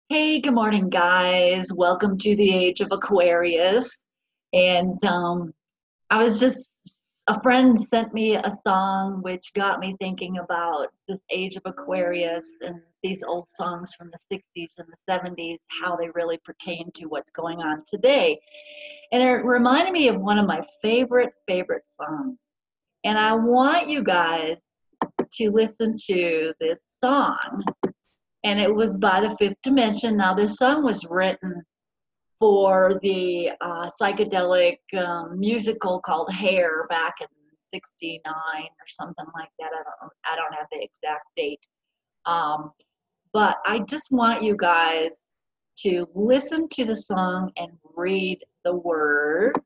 Hey, good morning, guys. Welcome to the Age of Aquarius. And I was just, a friend sent me a song which got me thinking about this Age of Aquarius and these old songs from the 60s and the 70s, how they really pertain to what's going on today. And it reminded me of one of my favorite songs. And I want you guys to listen to this song. And it was by the Fifth Dimension. Now, this song was written for the psychedelic musical called Hair back in '69 or something like that. I don't have the exact date. Um, but I just want you guys to listen to the song and read the words.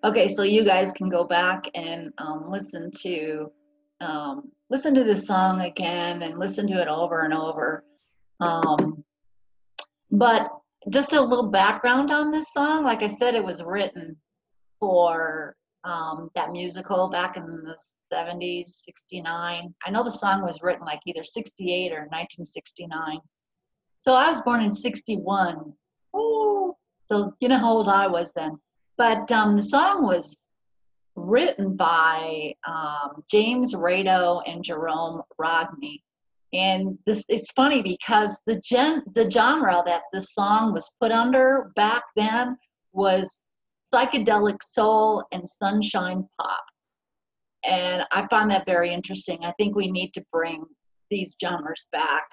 Okay, so you guys can go back and listen to this song again and listen to it over and over. Um, But just a little background on this song. Like I said, it was written for that musical back in the '70s, '69. I know the song was written like either '68 or 1969. So I was born in '61. Ooh, so you know how old I was then. But the song was written by James Rado and Jerome Rodney. And this it's funny because the genre that the song was put under back then was psychedelic soul and sunshine pop. And I find that very interesting. I think we need to bring these genres back.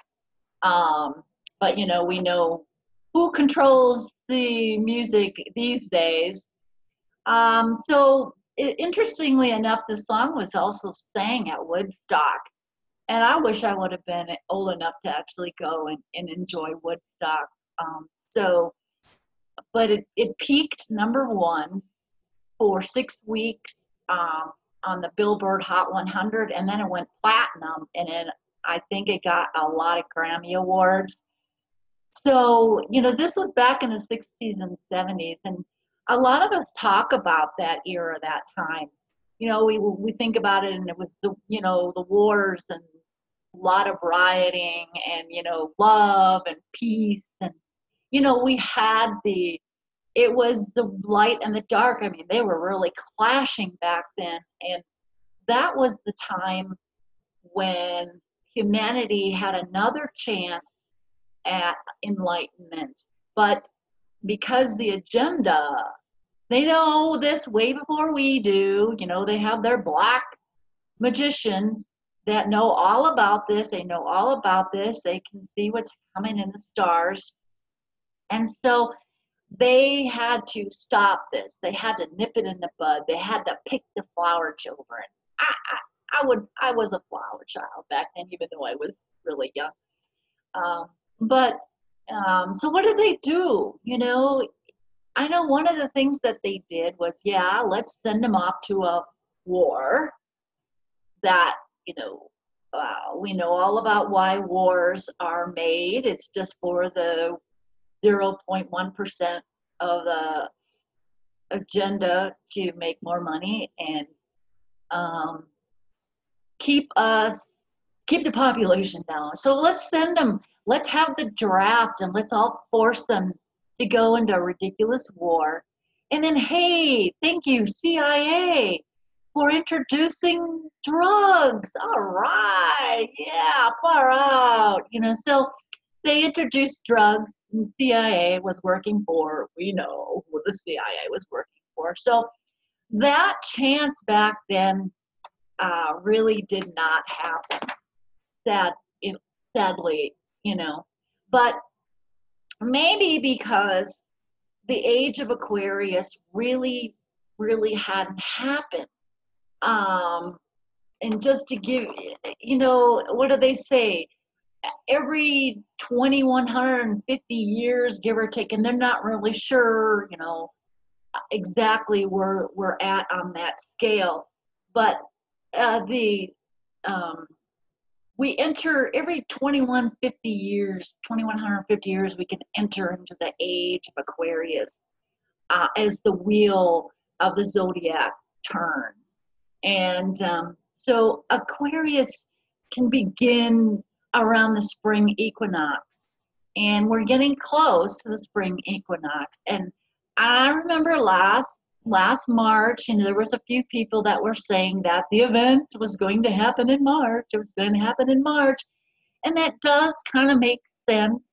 Um, but you know, we know who controls the music these days. Interestingly enough, the song was also sang at Woodstock. And I wish I would have been old enough to actually go and enjoy Woodstock. So, but it peaked number one for 6 weeks um, on the Billboard Hot 100, and then it went platinum, and I think it got a lot of Grammy Awards. So, this was back in the 60s and 70s, and a lot of us talk about that era, that time. We think about it, and it was the wars and a lot of rioting and, love and peace. And, we had it was the light and the dark. I mean, they were really clashing back then. And that was the time when humanity had another chance at enlightenment. But because the agenda, they know this way before we do, they have their black magicians that know all about this. They know all about this. They can see what's coming in the stars. And so they had to stop this. They had to nip it in the bud. They had to pick the flower children. I was a flower child back then, even though I was really young. But so what did they do? I know one of the things that they did was, yeah, let's send them off to a war that, we know all about why wars are made. It's just for the 0.1% of the agenda to make more money and um, keep the population down. So let's send them. Let's have the draft and let's all force them to go into a ridiculous war. And then, hey, thank you, CIA, for introducing drugs. All right, yeah, far out. So they introduced drugs, and CIA was working for, we know who the CIA was working for. So that chance back then really did not happen, sadly, But maybe because the age of Aquarius really, really hadn't happened. And just to give, what do they say? Every 2150 years, give or take, and they're not really sure, exactly where we're at on that scale. But the we enter every 2150 years, we can enter into the age of Aquarius as the wheel of the zodiac turns. And so Aquarius can begin around the spring equinox. And we're getting close to the spring equinox. And I remember last March, there was a few people that were saying that the event was going to happen in March. It was going to happen in March. And that does kind of make sense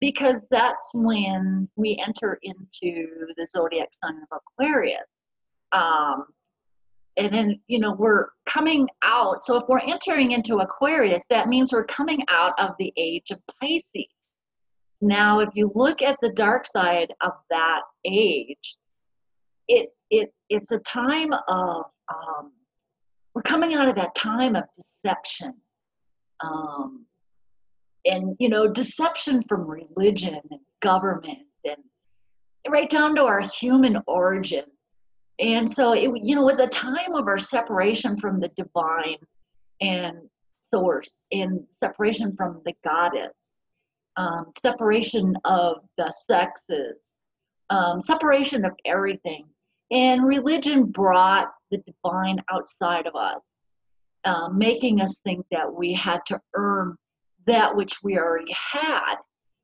because that's when we enter into the zodiac sign of Aquarius. And then, we're coming out. So if we're entering into Aquarius, that means we're coming out of the age of Pisces. Now, if you look at the dark side of that age, it's a time of, we're coming out of that time of deception. And, deception from religion and government and right down to our human origin. And so it was a time of our separation from the divine and source, and separation from the goddess, separation of the sexes, separation of everything. And religion brought the divine outside of us, making us think that we had to earn that which we already had.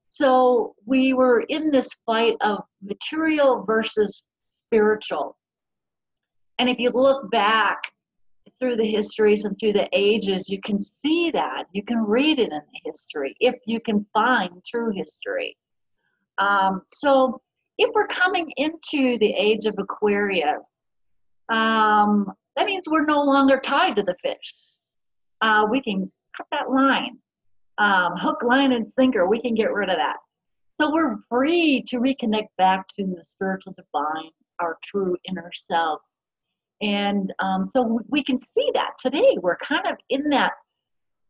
So we were in this fight of material versus spiritual. And if you look back through the histories and through the ages, you can see that. You can read it in the history if you can find true history. So if we're coming into the age of Aquarius, that means we're no longer tied to the fish. We can cut that line. Hook, line, and sinker, we can get rid of that. So we're free to reconnect back to the spiritual divine, our true inner selves. And so we can see that today. We're kind of in that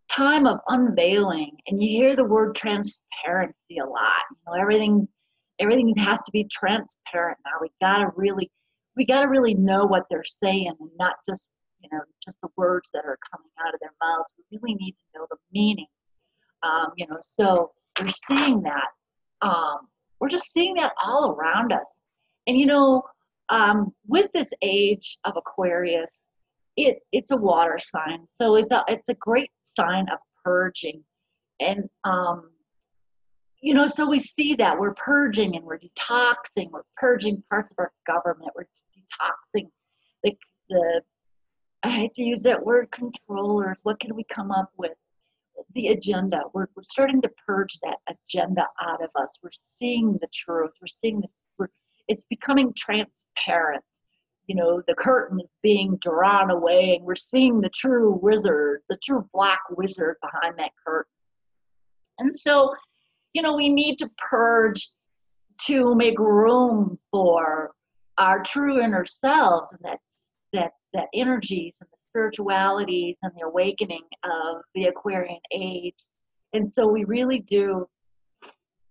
time of unveiling, and you hear the word transparency a lot. Everything has to be transparent now. We gotta really know what they're saying and not just just the words that are coming out of their mouths. We really need to know the meaning. So we're seeing that. We're just seeing that all around us. And with this age of Aquarius, it's a water sign, so it's a great sign of purging. And so we see that we're purging and we're detoxing. We're purging parts of our government. We're detoxing the I hate to use that word, controllers. What can we come up with? The agenda. We're starting to purge that agenda out of us. We're seeing the truth. It's becoming transparent. The curtain is being drawn away, and we're seeing the true wizard, the true black wizard behind that curtain. And so, we need to purge to make room for our true inner selves, and that energies and the spiritualities and the awakening of the Aquarian age. And so we really do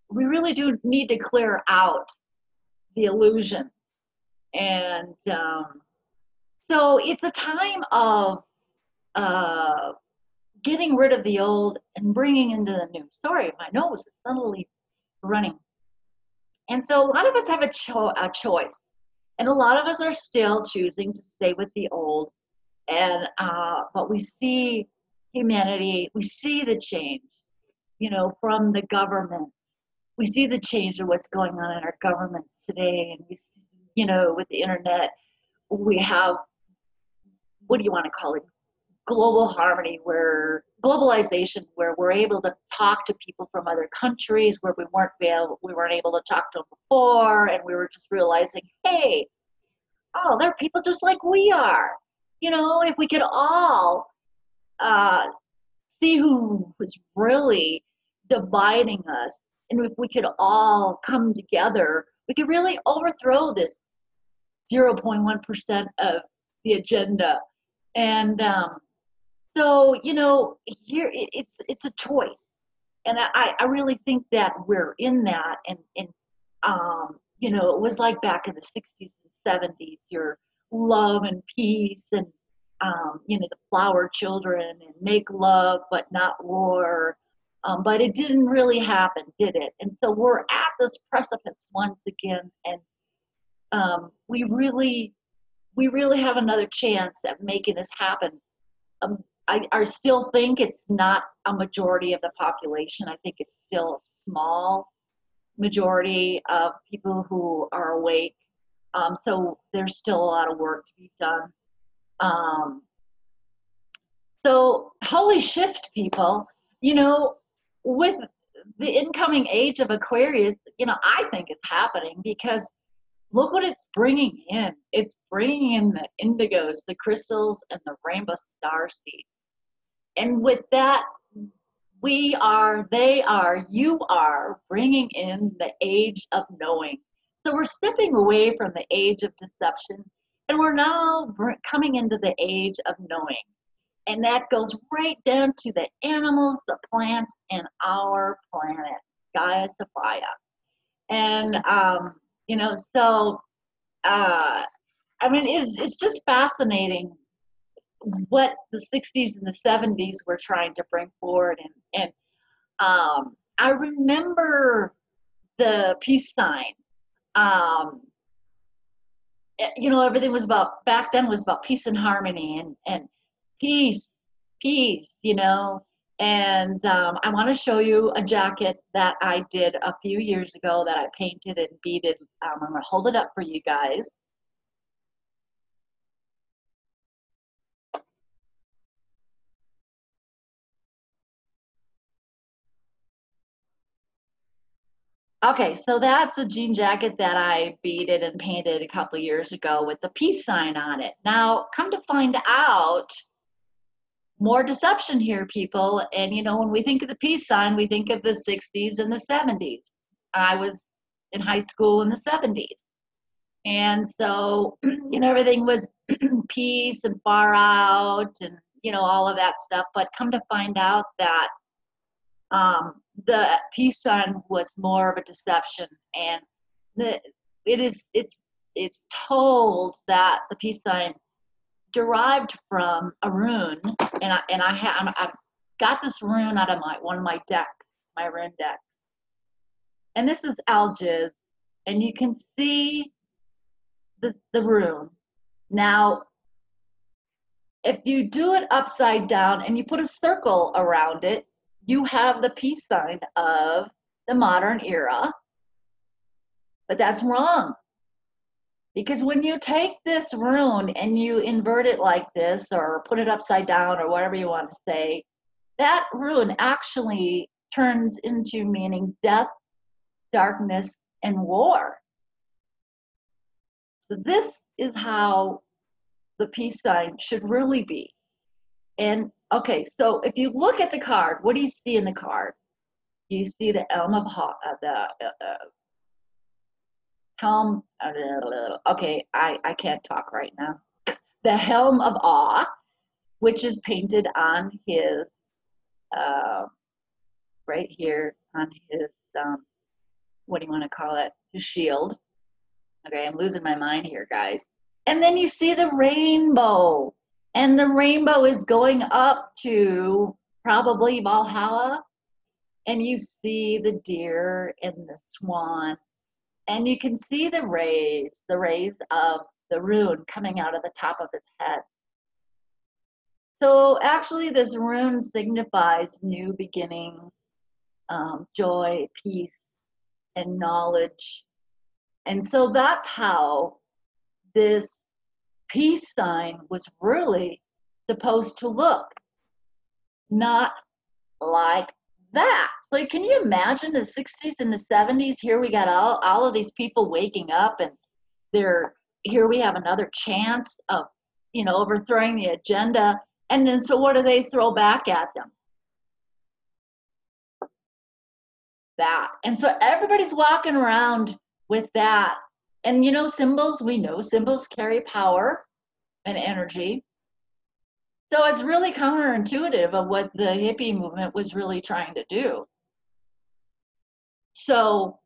need to clear out the illusion. And so it's a time of getting rid of the old and bringing into the new. Sorry, my nose is suddenly running. And so a lot of us have a choice, and a lot of us are still choosing to stay with the old. And but we see humanity, we see the change, from the government. We see the change of what's going on in our governments today, and we see, with the internet, we have, what do you want to call it, global harmony, where globalization, where we're able to talk to people from other countries where we weren't able to talk to them before, and we were just realizing, hey, oh, they're people just like we are. If we could all see who was really dividing us, and if we could all come together, we could really overthrow this 0.1% of the agenda. And so, here it's a choice. And I really think that we're in that. And it was like back in the 60s and 70s, your love and peace, and, the flower children, and make love but not war. But it didn't really happen, did it? And so we're at this precipice once again. And we really have another chance at making this happen. I still think it's not a majority of the population. I think it's still a small majority of people who are awake. So there's still a lot of work to be done. So holy shift, people, with the incoming age of Aquarius, I think it's happening because look what it's bringing in. It's bringing in the indigos, the crystals, and the rainbow star seeds. And with that, we are, they are, you are bringing in the age of knowing. So we're stepping away from the age of deception, and we're now coming into the age of knowing. And that goes right down to the animals, the plants, and our planet, Gaia Sophia. And, it's just fascinating what the 60s and the 70s were trying to bring forward. And I remember the peace sign. Everything was about, back then was about peace and harmony, and peace, and I want to show you a jacket that I did a few years ago that I painted and beaded. I'm going to hold it up for you guys. Okay, so that's a jean jacket that I beaded and painted a couple of years ago with the peace sign on it. Now, come to find out, more deception here, people. And, when we think of the peace sign, we think of the 60s and the 70s. I was in high school in the 70s. And so, everything was peace and far out and, all of that stuff. But come to find out that the peace sign was more of a deception. And it's told that the peace sign derived from a rune, and I've got this rune out of one of my decks, my rune decks, and this is algiz, and you can see the rune. Now, if you do it upside down and you put a circle around it, you have the peace sign of the modern era. But that's wrong. Because when you take this rune and you invert it like this, or put it upside down, or whatever you want to say, that rune actually turns into meaning death, darkness, and war. So this is how the peace sign should really be. And okay, so if you look at the card, what do you see in the card? You see the elm of helm. Okay, I can't talk right now. The helm of awe, which is painted on his right here on his what do you want to call it? His shield. Okay, I'm losing my mind here, guys. And then you see the rainbow. And the rainbow is going up to probably Valhalla. And you see the deer and the swan. And you can see the rays of the rune coming out of the top of his head. So actually this rune signifies new beginnings, joy, peace, and knowledge. And so that's how this peace sign was really supposed to look, not like that. So can you imagine the 60s and the 70s? Here we got all of these people waking up, and here we have another chance of, overthrowing the agenda. And then so what do they throw back at them? That. And so everybody's walking around with that. And symbols, we know symbols carry power and energy. So it's really counterintuitive of what the hippie movement was really trying to do. So,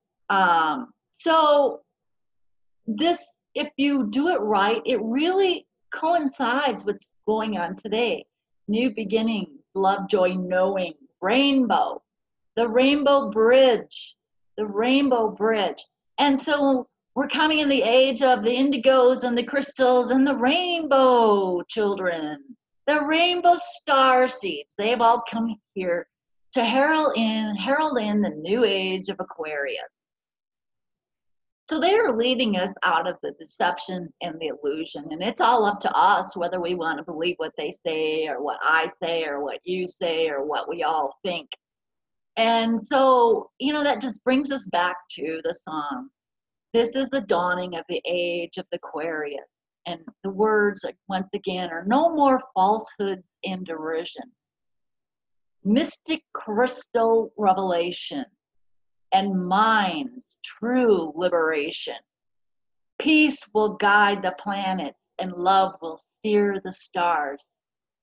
this, if you do it right, it really coincides with what's going on today. New beginnings, love, joy, knowing, rainbow, the rainbow bridge, the rainbow bridge. And so we're coming in the age of the indigos and the crystals and the rainbow children, the rainbow star seeds. They have all come here to herald in the new age of Aquarius. So they are leading us out of the deception and the illusion. And it's all up to us whether we want to believe what they say, or what I say, or what you say, or what we all think. And so, that just brings us back to the song. This is the dawning of the age of Aquarius. And the words, once again, are no more falsehoods and derision. Mystic crystal revelation and mind's true liberation. Peace will guide the planets and love will steer the stars.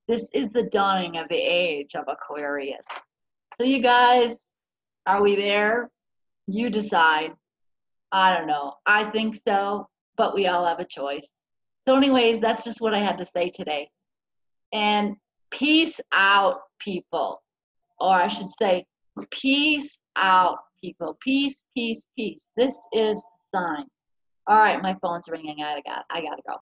This is the dawning of the age of Aquarius. So you guys, are we there? You decide. I don't know. I think so, but we all have a choice. So anyways, that's just what I had to say today. And peace out, people. Or I should say, peace out, people. Peace, peace, peace. This is the sign. All right, my phone's ringing. I gotta go.